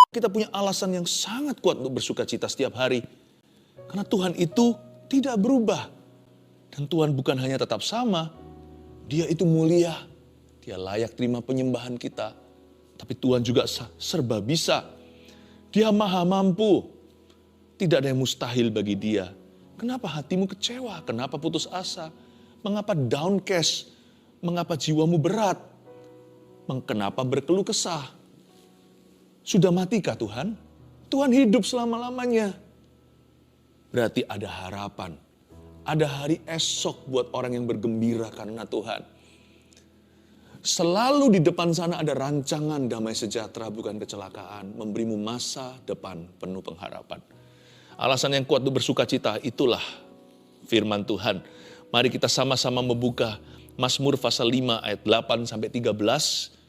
Kita punya alasan yang sangat kuat untuk bersuka cita setiap hari. Karena Tuhan itu tidak berubah. Dan Tuhan bukan hanya tetap sama, Dia itu mulia. Dia layak terima penyembahan kita. Tapi Tuhan juga serba bisa. Dia maha mampu. Tidak ada yang mustahil bagi Dia. Kenapa hatimu kecewa? Kenapa putus asa? Mengapa downcast? Mengapa jiwamu berat? Kenapa berkeluh kesah? Sudah matikah Tuhan? Tuhan hidup selama-lamanya. Berarti ada harapan. Ada hari esok buat orang yang bergembira karena Tuhan. Selalu di depan sana ada rancangan damai sejahtera bukan kecelakaan. Memberimu masa depan penuh pengharapan. Alasan yang kuat untuk bersuka cita itulah firman Tuhan. Mari kita sama-sama membuka Mazmur pasal 5 ayat 8 sampai 13.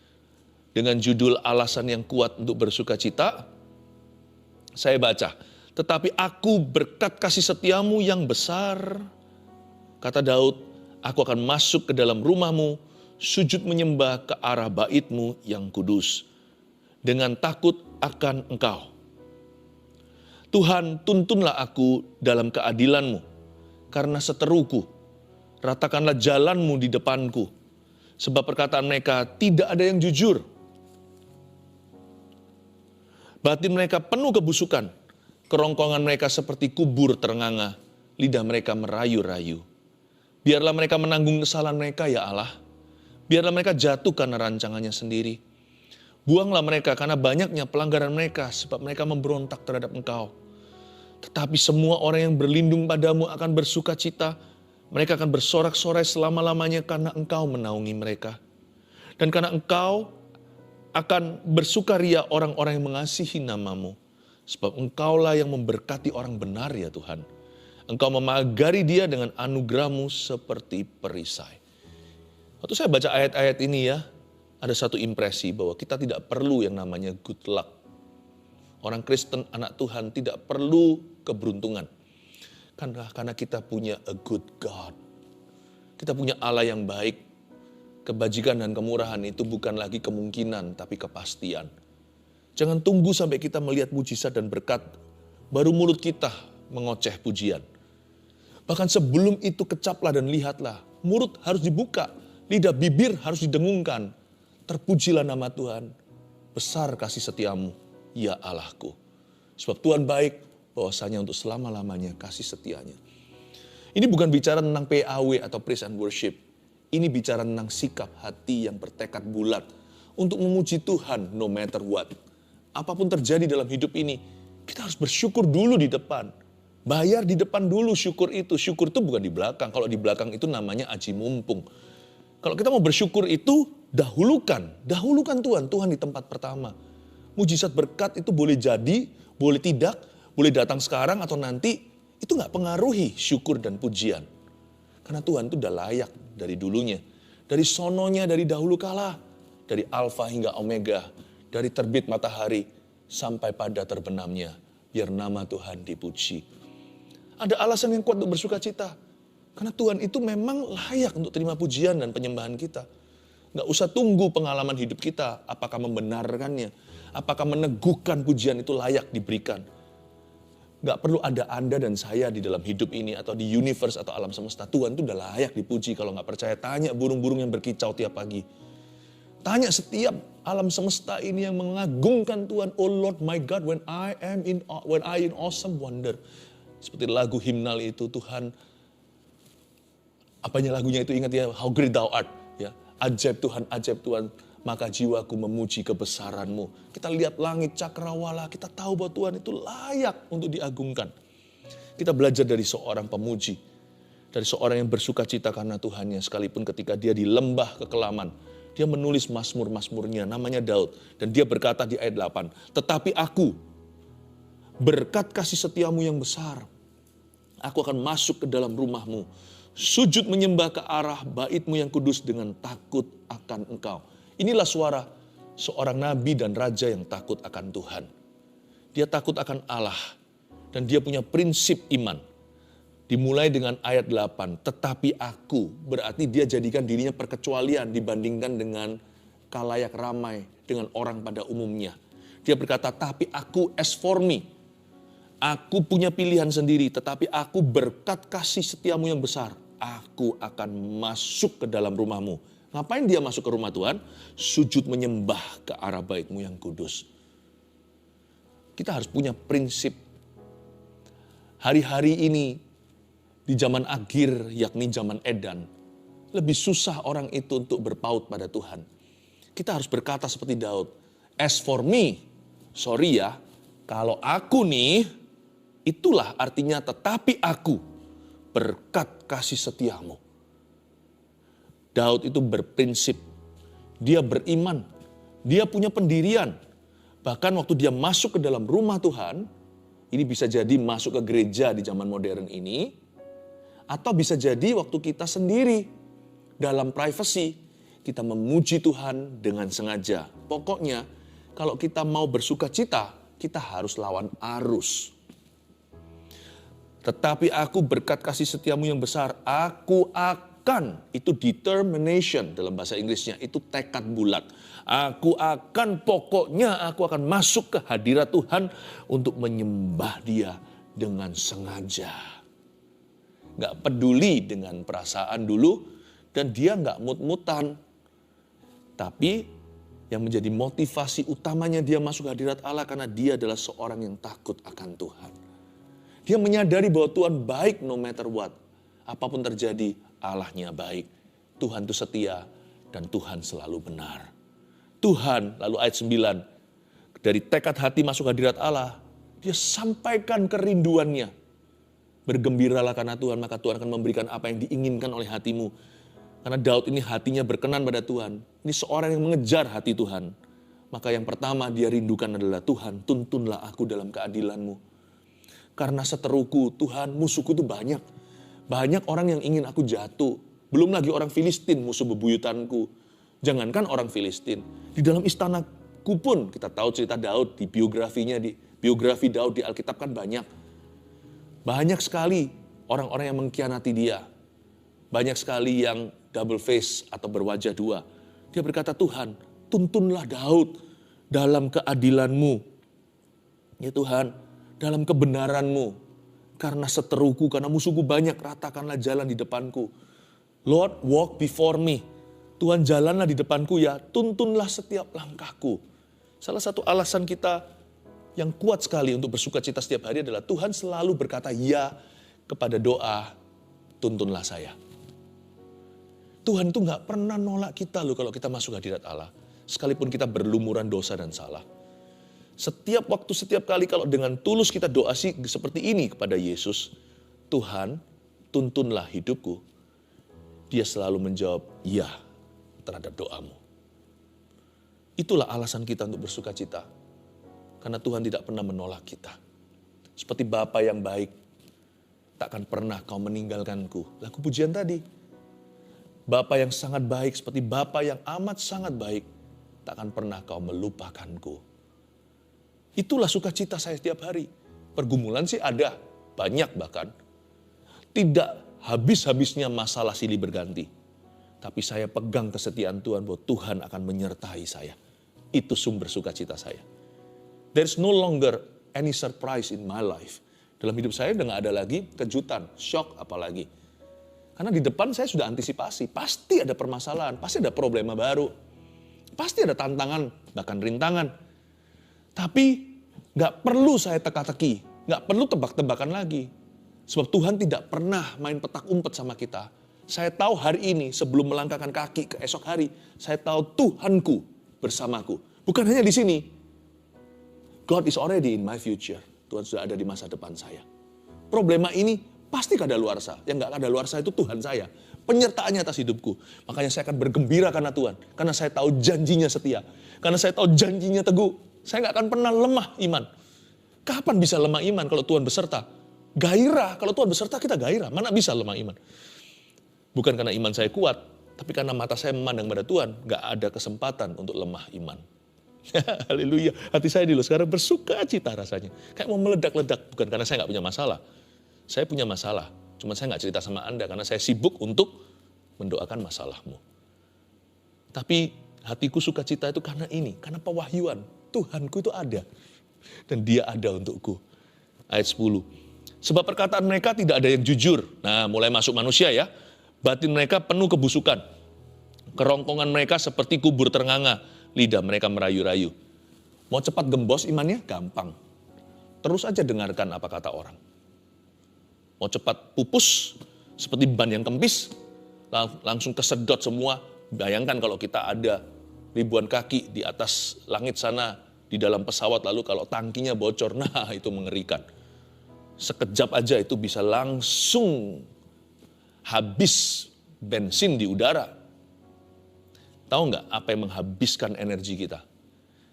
Dengan judul alasan yang kuat untuk bersuka cita. Saya baca. Tetapi aku berkat kasih setiamu yang besar. Kata Daud, aku akan masuk ke dalam rumahmu, sujud menyembah ke arah baitmu yang kudus. Dengan takut akan engkau. Tuhan, tuntunlah aku dalam keadilanmu. Karena seteruku, ratakanlah jalanmu di depanku. Sebab perkataan mereka tidak ada yang jujur. Batin mereka penuh kebusukan. Kerongkongan mereka seperti kubur terenganga. Lidah mereka merayu-rayu. Biarlah mereka menanggung kesalahan mereka ya Allah. Biarlah mereka jatuh karena rancangannya sendiri. Buanglah mereka karena banyaknya pelanggaran mereka. Sebab mereka memberontak terhadap engkau. Tetapi semua orang yang berlindung padamu akan bersuka cita. Mereka akan bersorak-sorai selama-lamanya karena engkau menaungi mereka. Dan karena engkau akan bersukaria orang-orang yang mengasihi namamu. Sebab engkaulah yang memberkati orang benar ya Tuhan. Engkau memagari dia dengan anugerahmu seperti perisai. Waktu saya baca ayat-ayat ini ya, ada satu impresi bahwa kita tidak perlu yang namanya good luck. Orang Kristen, anak Tuhan tidak perlu keberuntungan. Karena kita punya a good God. Kita punya Allah yang baik. Kebajikan dan kemurahan itu bukan lagi kemungkinan, tapi kepastian. Jangan tunggu sampai kita melihat mujizat dan berkat, baru mulut kita mengoceh pujian. Bahkan sebelum itu kecaplah dan lihatlah, mulut harus dibuka, lidah bibir harus didengungkan. Terpujilah nama Tuhan, besar kasih setiamu, ya Allahku. Sebab Tuhan baik, bahwasanya untuk selama-lamanya kasih setianya. Ini bukan bicara tentang PAW atau praise and worship. Ini bicara tentang sikap hati yang bertekad bulat untuk memuji Tuhan no matter what. Apapun terjadi dalam hidup ini, kita harus bersyukur dulu di depan. Bayar di depan dulu syukur itu. Syukur itu bukan di belakang. Kalau di belakang itu namanya aji mumpung. Kalau kita mau bersyukur itu, dahulukan Tuhan. Tuhan di tempat pertama. Mujizat berkat itu boleh jadi, boleh tidak, boleh datang sekarang atau nanti. Itu gak pengaruhi syukur dan pujian. Karena Tuhan itu udah layak dari dulunya. Dari sononya, dari dahulu kala. Dari alfa hingga omega. Dari terbit matahari sampai pada terbenamnya. Biar nama Tuhan dipuji. Ada alasan yang kuat untuk bersuka cita. Karena Tuhan itu memang layak untuk terima pujian dan penyembahan kita. Gak usah tunggu pengalaman hidup kita. Apakah membenarkannya. Apakah meneguhkan pujian itu layak diberikan. Gak perlu ada Anda dan saya di dalam hidup ini atau di universe atau alam semesta. Tuhan itu udah layak dipuji. Kalau gak percaya, tanya burung-burung yang berkicau tiap pagi. Tanya setiap alam semesta ini yang mengagungkan Tuhan. Oh Lord my God, when I in awesome wonder. Seperti lagu himnal itu, Tuhan. Apanya lagunya itu ingat ya, how great thou art. Ya, ajaib Tuhan. Maka jiwaku memuji kebesaran-Mu. Kita lihat langit cakrawala, kita tahu bahwa Tuhan itu layak untuk diagungkan. Kita belajar dari seorang pemuji, dari seorang yang bersuka cita karena Tuhannya, sekalipun ketika dia di lembah kekelaman, dia menulis mazmur-mazmurnya, namanya Daud. Dan dia berkata di ayat 8, tetapi aku, berkat kasih setiamu yang besar, aku akan masuk ke dalam rumahmu, sujud menyembah ke arah baitmu yang kudus dengan takut akan engkau. Inilah suara seorang nabi dan raja yang takut akan Tuhan. Dia takut akan Allah. Dan dia punya prinsip iman. Dimulai dengan ayat 8. Tetapi aku, berarti dia jadikan dirinya perkecualian dibandingkan dengan kalayak ramai, dengan orang pada umumnya. Dia berkata, tapi aku as for me. Aku punya pilihan sendiri, tetapi aku berkat kasih setiamu yang besar. Aku akan masuk ke dalam rumahmu. Ngapain dia masuk ke rumah Tuhan? Sujud menyembah ke arah bait-Mu yang kudus. Kita harus punya prinsip. Hari-hari ini, di zaman akhir, yakni zaman Edan, lebih susah orang itu untuk berpaut pada Tuhan. Kita harus berkata seperti Daud, as for me, sorry ya, kalau aku nih, itulah artinya tetapi aku, berkat kasih setiamu. Daud itu berprinsip, dia beriman, dia punya pendirian. Bahkan waktu dia masuk ke dalam rumah Tuhan, ini bisa jadi masuk ke gereja di zaman modern ini, atau bisa jadi waktu kita sendiri, dalam privacy, kita memuji Tuhan dengan sengaja. Pokoknya, kalau kita mau bersuka cita, kita harus lawan arus. Tetapi aku berkat kasih setiamu yang besar, aku akan, itu determination dalam bahasa Inggrisnya, itu tekad bulat. Aku akan, pokoknya aku akan masuk ke hadirat Tuhan untuk menyembah Dia dengan sengaja. Gak peduli dengan perasaan dulu, dan dia gak mut-mutan. Tapi yang menjadi motivasi utamanya dia masuk ke hadirat Allah karena dia adalah seorang yang takut akan Tuhan. Dia menyadari bahwa Tuhan baik no matter what. Apapun terjadi, Allahnya baik. Tuhan itu setia dan Tuhan selalu benar. Tuhan, lalu ayat 9, dari tekad hati masuk hadirat Allah, dia sampaikan kerinduannya. Bergembiralah karena Tuhan, maka Tuhan akan memberikan apa yang diinginkan oleh hatimu. Karena Daud ini hatinya berkenan pada Tuhan. Ini seorang yang mengejar hati Tuhan. Maka yang pertama dia rindukan adalah Tuhan, tuntunlah aku dalam keadilan-Mu. Karena seteruku, Tuhan, musuhku itu banyak. Banyak orang yang ingin aku jatuh. Belum lagi orang Filistin, musuh bebuyutanku. Jangankan orang Filistin. Di dalam istanaku pun, kita tahu cerita Daud di biografinya, di biografi Daud di Alkitab kan banyak. Banyak sekali orang-orang yang mengkhianati dia. Banyak sekali yang double face atau berwajah dua. Dia berkata, Tuhan, tuntunlah Daud dalam keadilan-Mu. Ya Tuhan, dalam kebenaran-Mu. Karena seteruku, karena musuhku banyak, ratakanlah jalan di depanku. Lord, walk before me. Tuhan, jalanlah di depanku ya, tuntunlah setiap langkahku. Salah satu alasan kita yang kuat sekali untuk bersuka cita setiap hari adalah Tuhan selalu berkata ya kepada doa, tuntunlah saya. Tuhan itu gak pernah nolak kita loh kalau kita masuk hadirat Allah. Sekalipun kita berlumuran dosa dan salah. Setiap waktu, setiap kali kalau dengan tulus kita doa seperti ini kepada Yesus, Tuhan, tuntunlah hidupku. Dia selalu menjawab, ya terhadap doamu. Itulah alasan kita untuk bersuka cita. Karena Tuhan tidak pernah menolak kita. Seperti Bapa yang baik, takkan pernah kau meninggalkanku. Lagu pujian tadi. Bapa yang sangat baik, seperti Bapa yang amat sangat baik, takkan pernah kau melupakanku. Itulah sukacita saya setiap hari. Pergumulan sih ada, banyak bahkan. Tidak habis-habisnya masalah silih berganti. Tapi saya pegang kesetiaan Tuhan bahwa Tuhan akan menyertai saya. Itu sumber sukacita saya. There's no longer any surprise in my life. Dalam hidup saya udah gak ada lagi kejutan, shock apalagi. Karena di depan saya sudah antisipasi. Pasti ada permasalahan, pasti ada problema baru. Pasti ada tantangan, bahkan rintangan. Tapi gak perlu saya teka-teki, gak perlu tebak-tebakan lagi. Sebab Tuhan tidak pernah main petak umpet sama kita. Saya tahu hari ini sebelum melangkahkan kaki ke esok hari, saya tahu Tuhanku bersamaku. Bukan hanya di sini. God is already in my future. Tuhan sudah ada di masa depan saya. Problema ini pasti kadaluarsa. Yang gak kadaluarsa itu Tuhan saya. Penyertaannya atas hidupku. Makanya saya akan bergembira karena Tuhan. Karena saya tahu janjinya setia. Karena saya tahu janjinya teguh. Saya gak akan pernah lemah iman. Kapan bisa lemah iman kalau Tuhan beserta? Gairah, kalau Tuhan beserta kita gairah. Mana bisa lemah iman? Bukan karena iman saya kuat, tapi karena mata saya memandang pada Tuhan, gak ada kesempatan untuk lemah iman. Haleluya, hati saya dulu sekarang bersuka cita rasanya. Kayak mau meledak-ledak, bukan karena saya gak punya masalah. Saya punya masalah, cuma saya gak cerita sama Anda karena saya sibuk untuk mendoakan masalahmu. Tapi hatiku sukacita itu karena ini, karena pewahyuan. Tuhanku itu ada. Dan dia ada untukku. Ayat 10. Sebab perkataan mereka tidak ada yang jujur. Nah, mulai masuk manusia ya. Batin mereka penuh kebusukan. Kerongkongan mereka seperti kubur ternganga. Lidah mereka merayu-rayu. Mau cepat gembos imannya? Gampang. Terus aja dengarkan apa kata orang. Mau cepat pupus seperti ban yang kempis, langsung kesedot semua. Bayangkan kalau kita ada ribuan kaki di atas langit sana, di dalam pesawat, lalu kalau tangkinya bocor, nah itu mengerikan. Sekejap aja itu bisa langsung habis bensin di udara. Tahu nggak apa yang menghabiskan energi kita?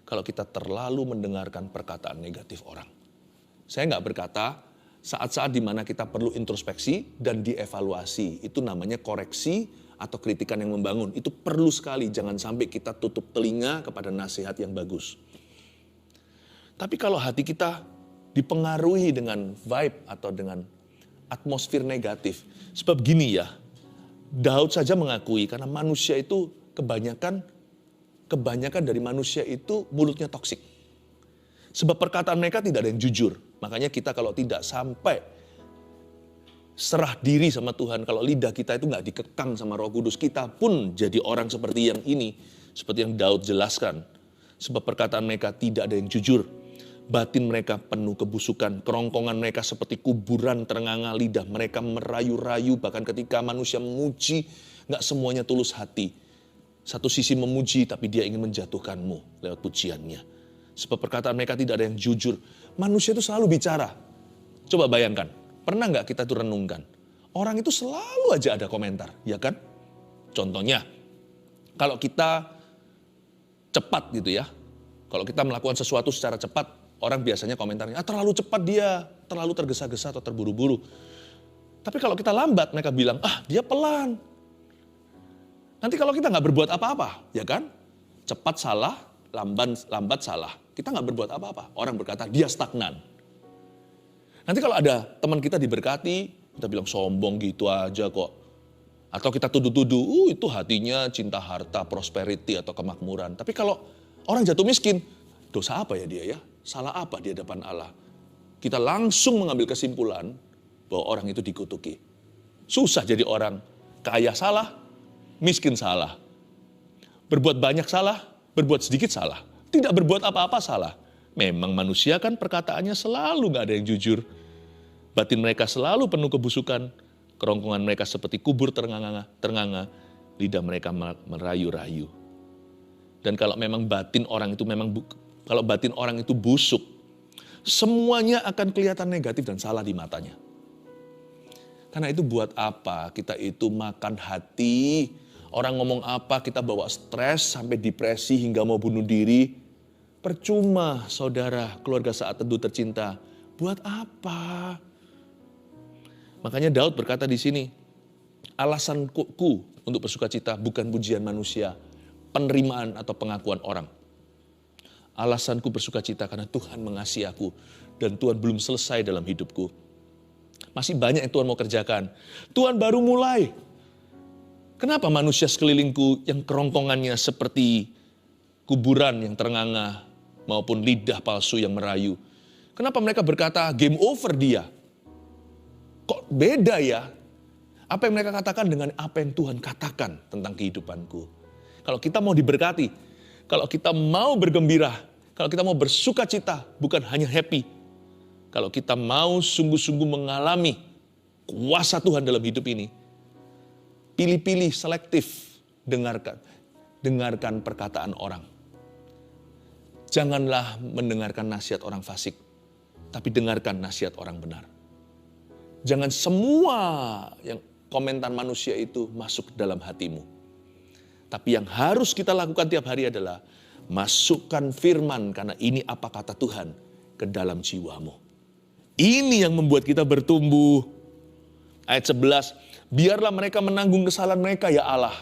Kalau kita terlalu mendengarkan perkataan negatif orang. Saya nggak berkata saat-saat di mana kita perlu introspeksi dan dievaluasi. Itu namanya koreksi atau kritikan yang membangun. Itu perlu sekali, jangan sampai kita tutup telinga kepada nasihat yang bagus. Tapi kalau hati kita dipengaruhi dengan vibe atau dengan atmosfer negatif. Sebab gini ya, Daud saja mengakui karena manusia itu kebanyakan dari manusia itu mulutnya toksik. Sebab perkataan mereka tidak ada yang jujur. Makanya kita kalau tidak sampai serah diri sama Tuhan, kalau lidah kita itu nggak dikekang sama Roh Kudus, kita pun jadi orang seperti yang ini, seperti yang Daud jelaskan. Sebab perkataan mereka tidak ada yang jujur. Batin mereka penuh kebusukan, kerongkongan mereka seperti kuburan terenganga, lidah mereka merayu-rayu, bahkan ketika manusia memuji, nggak semuanya tulus hati. Satu sisi memuji, tapi dia ingin menjatuhkanmu lewat pujiannya. Sebab perkataan mereka tidak ada yang jujur. Manusia itu selalu bicara. Coba bayangkan, pernah nggak kita tuh renungkan? Orang itu selalu aja ada komentar, ya kan? Contohnya, kalau kita cepat gitu ya, kalau kita melakukan sesuatu secara cepat, orang biasanya komentarnya, terlalu cepat dia, terlalu tergesa-gesa atau terburu-buru. Tapi kalau kita lambat, mereka bilang, dia pelan. Nanti kalau kita nggak berbuat apa-apa, ya kan? Cepat salah, lambat salah. Kita nggak berbuat apa-apa. Orang berkata, dia stagnan. Nanti kalau ada teman kita diberkati, kita bilang sombong gitu aja kok. Atau kita tuduh-tuduh, itu hatinya cinta harta, prosperity atau kemakmuran. Tapi kalau orang jatuh miskin, dosa apa ya dia ya? Salah apa di hadapan Allah? Kita langsung mengambil kesimpulan bahwa orang itu dikutuki. Susah jadi orang kaya salah, miskin salah. Berbuat banyak salah, berbuat sedikit salah. Tidak berbuat apa-apa salah. Memang manusia kan perkataannya selalu gak ada yang jujur. Batin mereka selalu penuh kebusukan. Kerongkongan mereka seperti kubur ternganga. Lidah mereka merayu-rayu. Dan kalau memang batin orang itu kalau batin orang itu busuk, semuanya akan kelihatan negatif dan salah di matanya. Karena itu buat apa kita itu makan hati, orang ngomong apa kita bawa stres sampai depresi hingga mau bunuh diri. Percuma saudara, keluarga Saat Teduh tercinta. Buat apa? Makanya Daud berkata di sini, alasanku untuk bersukacita bukan pujian manusia, penerimaan atau pengakuan orang. Alasanku bersukacita karena Tuhan mengasihi aku dan Tuhan belum selesai dalam hidupku. Masih banyak yang Tuhan mau kerjakan. Tuhan baru mulai. Kenapa manusia sekelilingku yang kerongkongannya seperti kuburan yang ternganga maupun lidah palsu yang merayu? Kenapa mereka berkata game over dia? Kok beda ya? Apa yang mereka katakan dengan apa yang Tuhan katakan tentang kehidupanku? Kalau kita mau diberkati, kalau kita mau bergembira, kalau kita mau bersuka cita, bukan hanya happy. Kalau kita mau sungguh-sungguh mengalami kuasa Tuhan dalam hidup ini, pilih-pilih, selektif, dengarkan perkataan orang. Janganlah mendengarkan nasihat orang fasik, tapi dengarkan nasihat orang benar. Jangan semua yang komentar manusia itu masuk ke dalam hatimu. Tapi yang harus kita lakukan tiap hari adalah masukkan firman, karena ini apa kata Tuhan, ke dalam jiwamu. Ini yang membuat kita bertumbuh. Ayat 11, biarlah mereka menanggung kesalahan mereka ya Allah.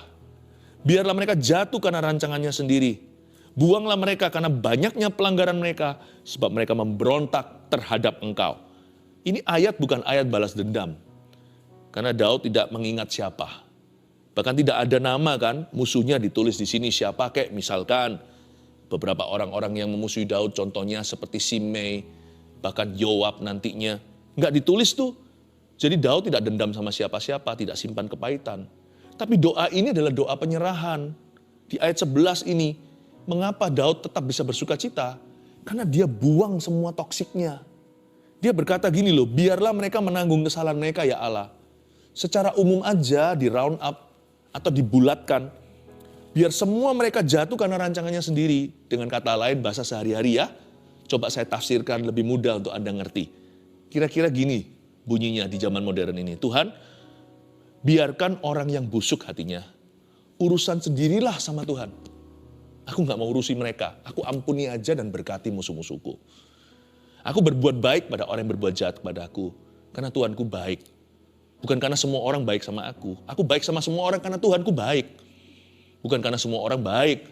Biarlah mereka jatuh karena rancangannya sendiri. Buanglah mereka karena banyaknya pelanggaran mereka, sebab mereka memberontak terhadap Engkau. Ini ayat bukan ayat balas dendam. Karena Daud tidak mengingat siapa. Bahkan tidak ada nama kan, musuhnya ditulis di sini siapa kayak misalkan Beberapa orang-orang yang memusuhi Daud, contohnya seperti Simei, bahkan Yoab nantinya. Nggak ditulis tuh. Jadi Daud tidak dendam sama siapa-siapa, tidak simpan kepahitan. Tapi doa ini adalah doa penyerahan. Di ayat 11 ini, mengapa Daud tetap bisa bersuka cita? Karena dia buang semua toksiknya. Dia berkata gini loh, biarlah mereka menanggung kesalahan mereka ya Allah. Secara umum aja di round up atau dibulatkan. Biar semua mereka jatuh karena rancangannya sendiri. Dengan kata lain bahasa sehari-hari ya. Coba saya tafsirkan lebih mudah untuk Anda ngerti. Kira-kira gini bunyinya di zaman modern ini. Tuhan, biarkan orang yang busuk hatinya. Urusan sendirilah sama Tuhan. Aku gak mau urusi mereka. Aku ampuni aja dan berkati musuh-musuhku. Aku berbuat baik pada orang yang berbuat jahat kepada aku. Karena Tuhanku baik. Bukan karena semua orang baik sama aku. Aku baik sama semua orang karena Tuhanku baik. Bukan karena semua orang baik.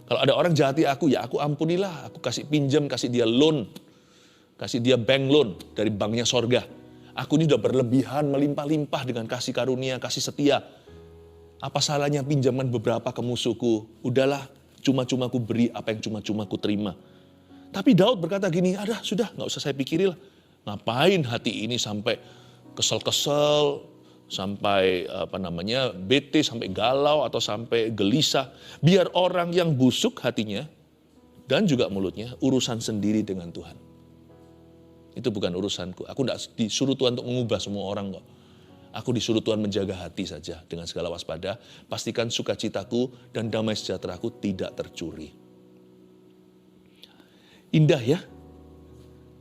Kalau ada orang jahati aku, ya aku ampunilah. Aku kasih pinjam, kasih dia loan. Kasih dia bank loan dari banknya sorga. Aku ini sudah berlebihan, melimpah-limpah dengan kasih karunia, kasih setia. Apa salahnya pinjaman beberapa ke musuhku? Udahlah, cuma-cuma ku beri apa yang cuma-cuma ku terima. Tapi Daud berkata gini, sudah gak usah saya pikirilah. Ngapain hati ini sampai kesel-kesel, sampai bete, sampai galau atau sampai gelisah. Biar orang yang busuk hatinya dan juga mulutnya urusan sendiri dengan Tuhan. Itu bukan urusanku. Aku tidak disuruh Tuhan untuk mengubah semua orang kok. Aku disuruh Tuhan menjaga hati saja dengan segala waspada. Pastikan sukacitaku dan damai sejahteraku tidak tercuri. Indah ya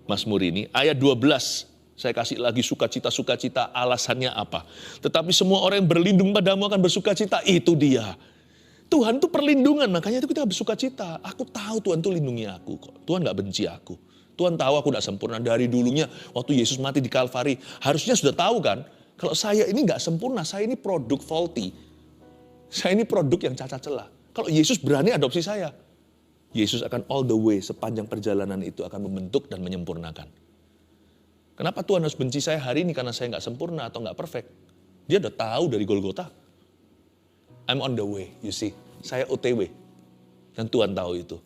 Mazmur ini. Ayat 12. Saya kasih lagi sukacita-sukacita, alasannya apa. Tetapi semua orang yang berlindung padamu akan bersukacita, itu dia. Tuhan itu perlindungan, makanya itu kita bersukacita. Aku tahu Tuhan itu lindungi aku kok. Tuhan gak benci aku. Tuhan tahu aku gak sempurna dari dulunya. Waktu Yesus mati di Kalvari, harusnya sudah tahu kan. Kalau saya ini gak sempurna, saya ini produk faulty. Saya ini produk yang cacat celah. Kalau Yesus berani adopsi saya, Yesus akan all the way sepanjang perjalanan itu akan membentuk dan menyempurnakan. Kenapa Tuhan harus benci saya hari ini karena saya nggak sempurna atau nggak perfect? Dia udah tahu dari Golgota. I'm on the way, you see. Saya OTW. Dan Tuhan tahu itu.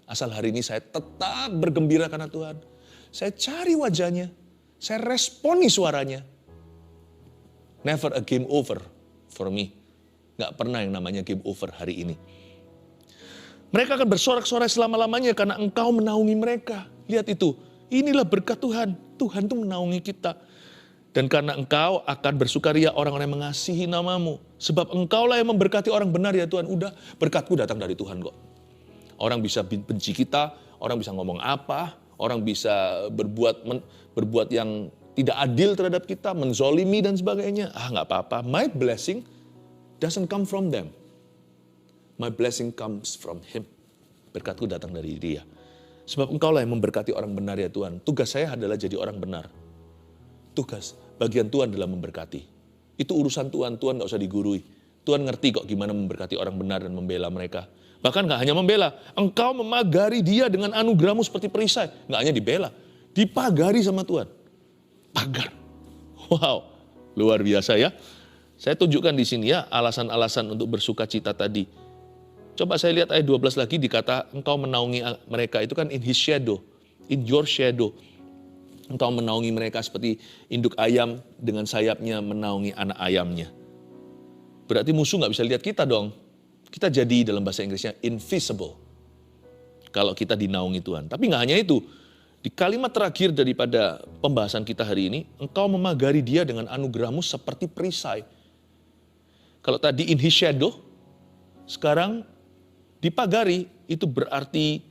Asal hari ini saya tetap bergembira karena Tuhan. Saya cari wajahnya. Saya responi suaranya. Never a game over for me. Nggak pernah yang namanya game over hari ini. Mereka akan bersorak-sorai selama-lamanya karena Engkau menaungi mereka. Lihat itu. Inilah berkat Tuhan. Tuhan itu menaungi kita. Dan karena Engkau akan bersukaria orang-orang yang mengasihi namamu. Sebab Engkaulah yang memberkati orang benar ya Tuhan. Udah, berkatku datang dari Tuhan kok. Orang bisa benci kita, orang bisa ngomong apa, orang bisa berbuat yang tidak adil terhadap kita, menzolimi dan sebagainya. Nggak apa-apa. My blessing doesn't come from them. My blessing comes from Him. Berkatku datang dari Dia. Sebab Engkaulah yang memberkati orang benar ya Tuhan. Tugas saya adalah jadi orang benar. Tugas, bagian Tuhan adalah memberkati. Itu urusan Tuhan, Tuhan gak usah digurui. Tuhan ngerti kok gimana memberkati orang benar dan membela mereka. Bahkan gak hanya membela, Engkau memagari dia dengan anugerahmu seperti perisai. Gak hanya dibela, dipagari sama Tuhan. Pagar. Wow, luar biasa ya. Saya tunjukkan di sini ya alasan-alasan untuk bersuka cita tadi. Coba saya lihat ayat 12 lagi dikata Engkau menaungi mereka. Itu kan in His shadow, in your shadow. Engkau menaungi mereka seperti induk ayam dengan sayapnya menaungi anak ayamnya. Berarti musuh gak bisa lihat kita dong. Kita jadi dalam bahasa Inggrisnya invisible. Kalau kita dinaungi Tuhan. Tapi gak hanya itu. Di kalimat terakhir daripada pembahasan kita hari ini. Engkau memagari dia dengan anugerahmu seperti perisai. Kalau tadi in His shadow. Sekarang dipagari itu berarti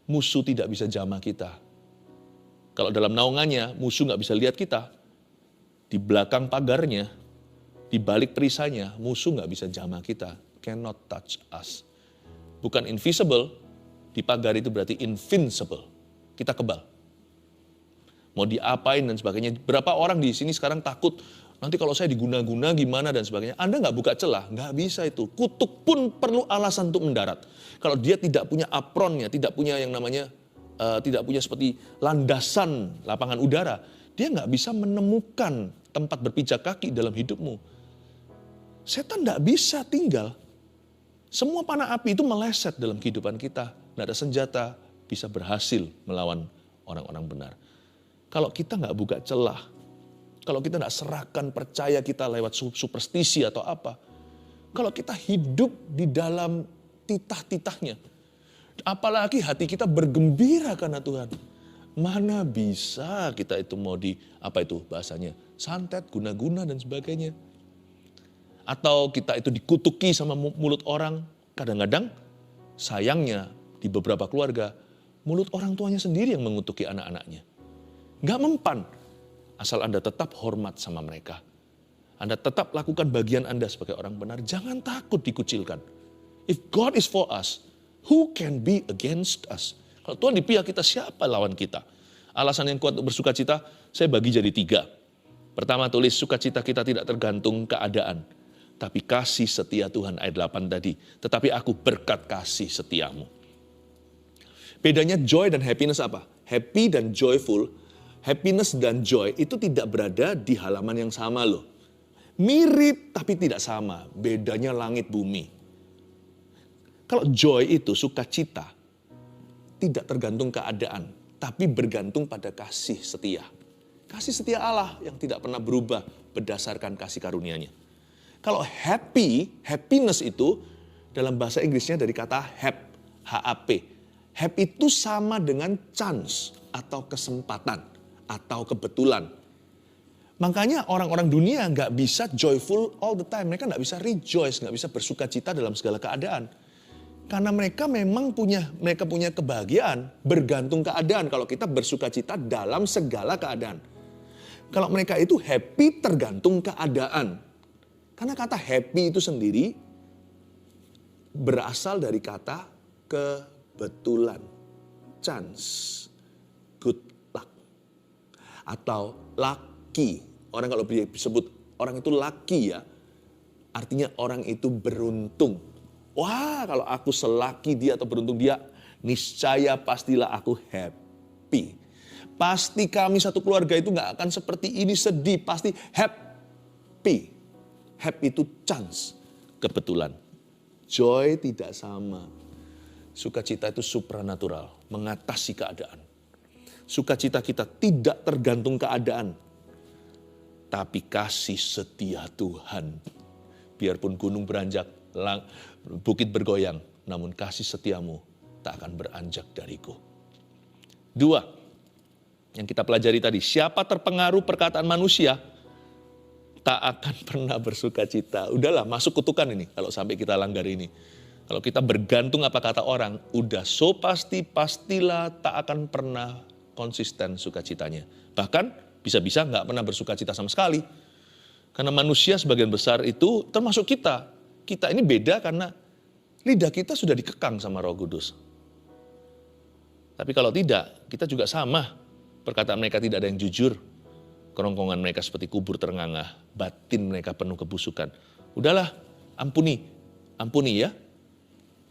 musuh tidak bisa jamah kita. Kalau dalam naungannya musuh nggak bisa lihat kita. Di belakang pagarnya, di balik perisainya, musuh nggak bisa jamah kita. Cannot touch us. Bukan invisible, di pagar itu berarti invincible. Kita kebal. Mau diapain dan sebagainya. Berapa orang di sini sekarang takut, nanti kalau saya diguna-guna gimana dan sebagainya. Anda nggak buka celah, nggak bisa itu. Kutuk pun perlu alasan untuk mendarat. Kalau dia tidak punya apronnya, tidak punya yang namanya, tidak punya seperti landasan lapangan udara, dia nggak bisa menemukan tempat berpijak kaki dalam hidupmu. Setan nggak bisa tinggal. Semua panah api itu meleset dalam kehidupan kita. tidak ada senjata bisa berhasil melawan orang-orang benar. Kalau kita nggak buka celah, kalau kita nggak serahkan percaya kita lewat superstisi atau apa, kalau kita hidup di dalam titah-titahnya, apalagi hati kita bergembira karena Tuhan, mana bisa kita itu mau bahasanya, santet, guna-guna dan sebagainya. Atau kita itu dikutuki sama mulut orang, kadang-kadang sayangnya di beberapa keluarga, mulut orang tuanya sendiri yang mengutuki anak-anaknya. Nggak mempan, asal Anda tetap hormat sama mereka. Anda tetap lakukan bagian Anda sebagai orang benar, jangan takut dikucilkan. If God is for us, who can be against us? Kalau Tuhan di pihak kita, siapa lawan kita? Alasan yang kuat untuk bersuka cita, saya bagi jadi 3. Pertama tulis, sukacita kita tidak tergantung keadaan, tapi kasih setia Tuhan, ayat 8 tadi. Tetapi aku berkat kasih setiamu. Bedanya joy dan happiness apa? Happy dan joyful, happiness dan joy itu tidak berada di halaman yang sama loh. Mirip tapi tidak sama, bedanya langit bumi. Kalau joy itu sukacita, tidak tergantung keadaan, tapi bergantung pada kasih setia. Kasih setia Allah yang tidak pernah berubah berdasarkan kasih karunia-Nya. Kalau happiness itu dalam bahasa Inggrisnya dari kata HAP. Hap itu sama dengan chance atau kesempatan atau kebetulan. Makanya orang-orang dunia nggak bisa joyful all the time. Mereka nggak bisa rejoice, nggak bisa bersuka cita dalam segala keadaan. Karena mereka memang punya kebahagiaan bergantung keadaan. Kalau kita bersuka cita dalam segala keadaan. Kalau mereka itu happy tergantung keadaan. Karena kata happy itu sendiri berasal dari kata kebetulan. Chance, good luck. Atau lucky. Orang kalau disebut orang itu lucky ya, artinya orang itu beruntung. Wah, kalau aku selaki dia atau beruntung dia, niscaya pastilah aku happy. Pasti kami satu keluarga itu gak akan seperti ini sedih, pasti happy. Happy itu chance, kebetulan. Joy tidak sama. Sukacita itu supranatural, mengatasi keadaan. Sukacita kita tidak tergantung keadaan, tapi kasih setia Tuhan. Biarpun gunung beranjak, bukit bergoyang, namun kasih setiamu tak akan beranjak dariku. 2, yang kita pelajari tadi, siapa terpengaruh perkataan manusia, tak akan pernah bersuka cita. Udahlah, masuk kutukan ini kalau sampai kita langgar ini. Kalau kita bergantung apa kata orang, udah pastilah tak akan pernah konsisten sukacitanya. Bahkan bisa-bisa nggak pernah bersuka cita sama sekali. Karena manusia sebagian besar itu termasuk kita. Kita ini beda karena lidah kita sudah dikekang sama Roh Kudus. Tapi kalau tidak, kita juga sama. Perkataan mereka tidak ada yang jujur. Kerongkongan mereka seperti kubur terengah-engah. Batin mereka penuh kebusukan. Udahlah, ampuni ya.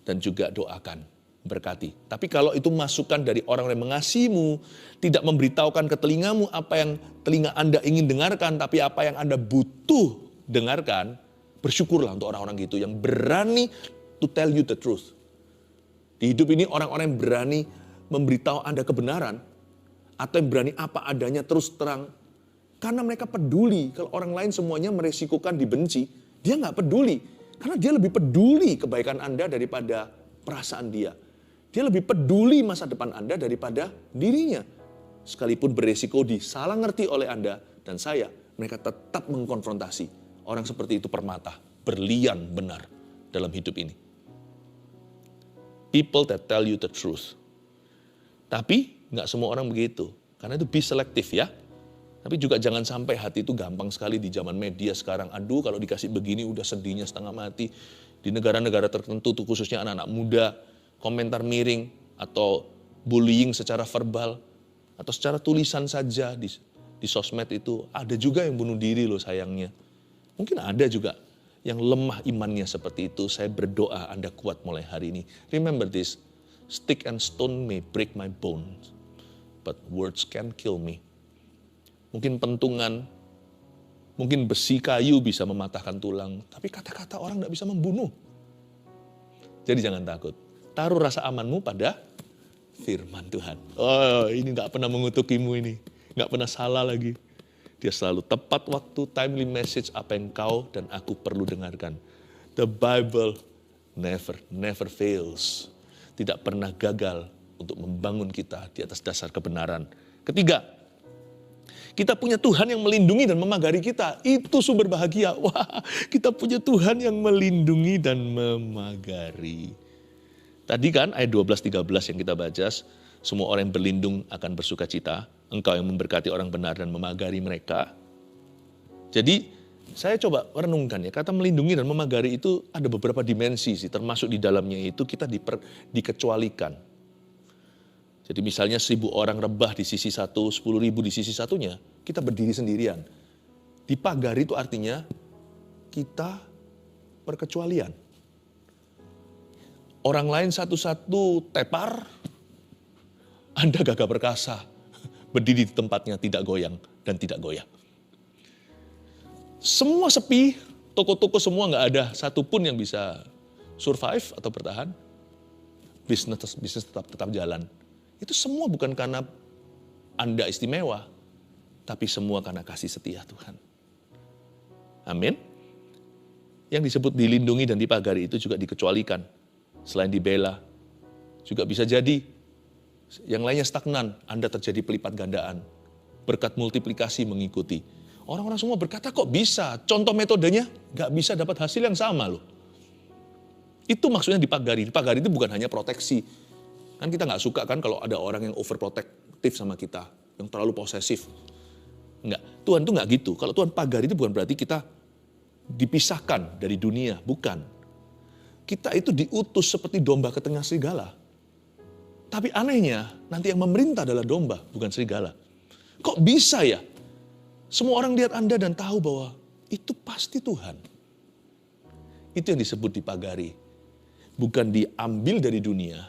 Dan juga doakan, berkati. Tapi kalau itu masukan dari orang yang mengasihimu, tidak memberitahukan ke telingamu apa yang telinga Anda ingin dengarkan, tapi apa yang Anda butuh dengarkan, bersyukurlah untuk orang-orang gitu yang berani to tell you the truth. Di hidup ini orang-orang yang berani memberitahu Anda kebenaran, atau yang berani apa adanya terus terang, karena mereka peduli. Kalau orang lain semuanya meresikokan dibenci, dia nggak peduli. Karena dia lebih peduli kebaikan Anda daripada perasaan dia. Dia lebih peduli masa depan Anda daripada dirinya. Sekalipun beresiko disalah ngerti oleh Anda dan saya, mereka tetap mengkonfrontasi. Orang seperti itu permata, berlian benar dalam hidup ini. People that tell you the truth. Tapi nggak semua orang begitu. Karena itu be selective ya. Tapi juga jangan sampai hati itu gampang sekali di zaman media sekarang. Aduh, kalau dikasih begini udah sedihnya setengah mati. Di negara-negara tertentu, tuh khususnya anak-anak muda, komentar miring atau bullying secara verbal atau secara tulisan saja di sosmed itu. Ada juga yang bunuh diri loh sayangnya. Mungkin ada juga yang lemah imannya seperti itu. Saya berdoa Anda kuat mulai hari ini. Remember this, stick and stone may break my bones, but words can kill me. Mungkin pentungan, mungkin besi kayu bisa mematahkan tulang, tapi kata-kata orang tidak bisa membunuh. Jadi jangan takut. Taruh rasa amanmu pada firman Tuhan. Oh, ini gak pernah mengutukimu ini. Gak pernah salah lagi. Dia selalu tepat waktu, timely message apa yang kau dan aku perlu dengarkan. The Bible never fails. Tidak pernah gagal untuk membangun kita di atas dasar kebenaran. Ketiga, kita punya Tuhan yang melindungi dan memagari kita. Itu sumber bahagia. Wah, kita punya Tuhan yang melindungi dan memagari. Tadi kan ayat 12-13 yang kita baca, semua orang yang berlindung akan bersuka cita. Engkau yang memberkati orang benar dan memagari mereka. Jadi saya coba renungkan ya, kata melindungi dan memagari itu ada beberapa dimensi sih, termasuk di dalamnya itu kita dikecualikan. Jadi misalnya 1.000 orang rebah di sisi satu, 10.000 di sisi satunya, kita berdiri sendirian. Dipagari itu artinya kita perkecualian. Orang lain satu-satu tepar, Anda gagah perkasa, berdiri di tempatnya tidak goyang dan tidak goyah. Semua sepi, toko-toko semua nggak ada satupun yang bisa survive atau bertahan. Bisnis tetap jalan. Itu semua bukan karena Anda istimewa, tapi semua karena kasih setia Tuhan. Amin. Yang disebut dilindungi dan dipagari itu juga dikecualikan. Selain dibela, juga bisa jadi yang lainnya stagnan, Anda terjadi pelipat gandaan. Berkat multiplikasi mengikuti. Orang-orang semua berkata kok bisa, contoh metodenya gak bisa dapat hasil yang sama loh. Itu maksudnya dipagari. Dipagari itu bukan hanya proteksi. Kan kita gak suka kan kalau ada orang yang overprotective sama kita, yang terlalu posesif. Enggak, Tuhan tuh gak gitu. Kalau Tuhan pagari itu bukan berarti kita dipisahkan dari dunia, bukan. Kita itu diutus seperti domba ke tengah serigala. Tapi anehnya, nanti yang memerintah adalah domba, bukan serigala. Kok bisa ya? Semua orang lihat Anda dan tahu bahwa itu pasti Tuhan. Itu yang disebut dipagari. Bukan diambil dari dunia.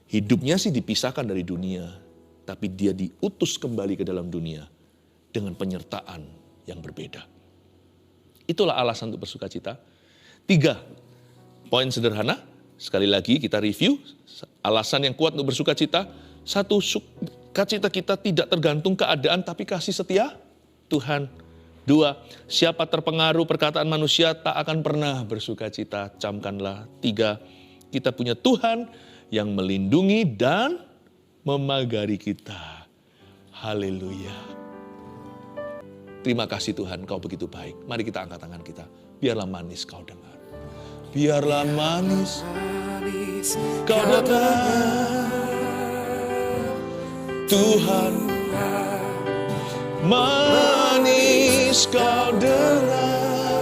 Hidupnya sih dipisahkan dari dunia. Tapi dia diutus kembali ke dalam dunia dengan penyertaan yang berbeda. Itulah alasan untuk bersuka cita. 3 poin sederhana. Sekali lagi kita review. Alasan yang kuat untuk bersuka cita. 1, sukacita kita tidak tergantung keadaan tapi kasih setia Tuhan. 2, siapa terpengaruh perkataan manusia tak akan pernah bersuka cita. Camkanlah. 3, kita punya Tuhan yang melindungi dan memagari kita. Haleluya. Terima kasih Tuhan, Kau begitu baik. Mari kita angkat tangan kita. Biarlah manis Kau dengar. Biarlah manis Kau dengar. Tuhan, manis Kau dengar.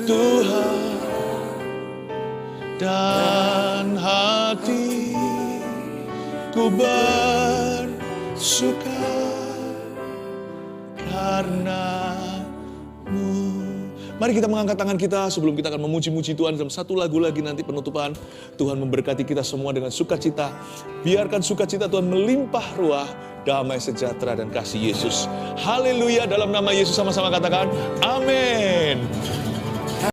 Tuhan, dan hatiku bersuka karena-Mu. Mari kita mengangkat tangan kita sebelum kita akan memuji-muji Tuhan dalam satu lagu lagi nanti penutupan. Tuhan memberkati kita semua dengan sukacita. Biarkan sukacita Tuhan melimpah ruah, damai sejahtera dan kasih Yesus. Haleluya, dalam nama Yesus sama-sama katakan amin.